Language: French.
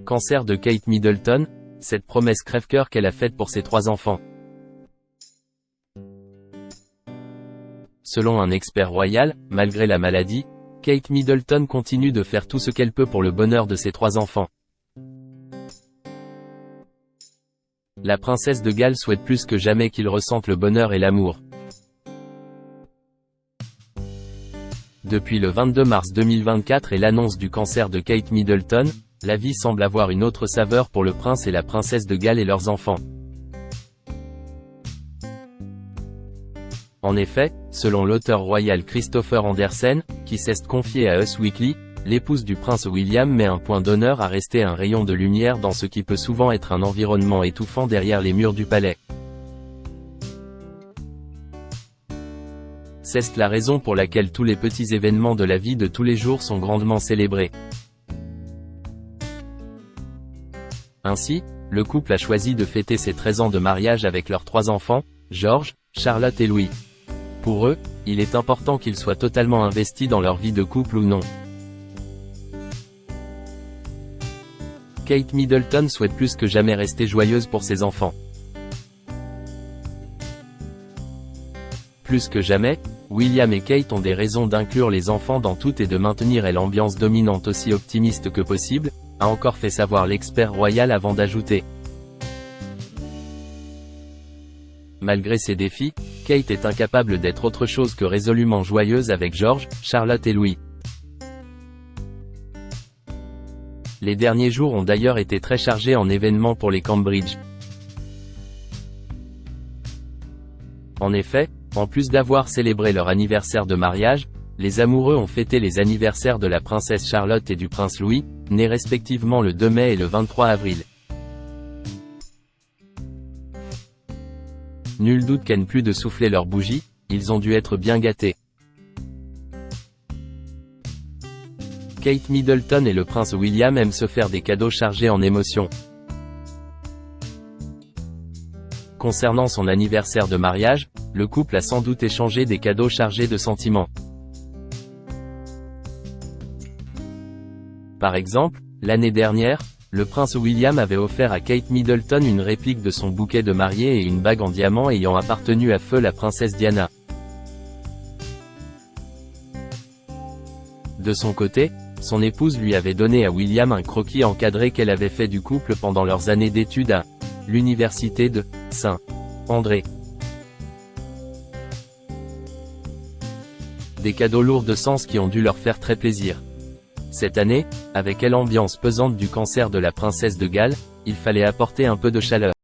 cancer de Kate Middleton, cette promesse crève-cœur qu'elle a faite pour ses 3 enfants. Selon un expert royal, malgré la maladie, Kate Middleton continue de faire tout ce qu'elle peut pour le bonheur de ses 3 enfants. La princesse de Galles souhaite plus que jamais qu'ils ressentent le bonheur et l'amour. Depuis le 22 mars 2024 et l'annonce du cancer de Kate Middleton, la vie semble avoir une autre saveur pour le prince et la princesse de Galles et leurs enfants. En effet, selon l'auteur royal Christopher Andersen, qui s'est confié à Us Weekly, l'épouse du prince William met un point d'honneur à rester un rayon de lumière dans ce qui peut souvent être un environnement étouffant derrière les murs du palais. C'est la raison pour laquelle tous les petits événements de la vie de tous les jours sont grandement célébrés. Ainsi, le couple a choisi de fêter ses 13 ans de mariage avec leurs 3 enfants, George, Charlotte et Louis. Pour eux, il est important qu'ils soient totalement investis dans leur vie de couple ou non. Kate Middleton souhaite plus que jamais rester joyeuse pour ses enfants. Plus que jamais, William et Kate ont des raisons d'inclure les enfants dans tout et de maintenir l'ambiance dominante aussi optimiste que possible, a encore fait savoir l'expert royal avant d'ajouter. Malgré ces défis, Kate est incapable d'être autre chose que résolument joyeuse avec George, Charlotte et Louis. Les derniers jours ont d'ailleurs été très chargés en événements pour les Cambridge. En effet, en plus d'avoir célébré leur anniversaire de mariage, les amoureux ont fêté les anniversaires de la princesse Charlotte et du prince Louis, nés respectivement le 2 mai et le 23 avril. Nul doute qu'en plus de souffler leurs bougies, ils ont dû être bien gâtés. Kate Middleton et le prince William aiment se faire des cadeaux chargés en émotions. Concernant son anniversaire de mariage, le couple a sans doute échangé des cadeaux chargés de sentiments. Par exemple, l'année dernière, le prince William avait offert à Kate Middleton une réplique de son bouquet de mariée et une bague en diamant ayant appartenu à feu la princesse Diana. De son côté, son épouse lui avait donné à William un croquis encadré qu'elle avait fait du couple pendant leurs années d'études à l'université de Saint-André. Des cadeaux lourds de sens qui ont dû leur faire très plaisir. Cette année, avec l'ambiance pesante du cancer de la princesse de Galles, il fallait apporter un peu de chaleur.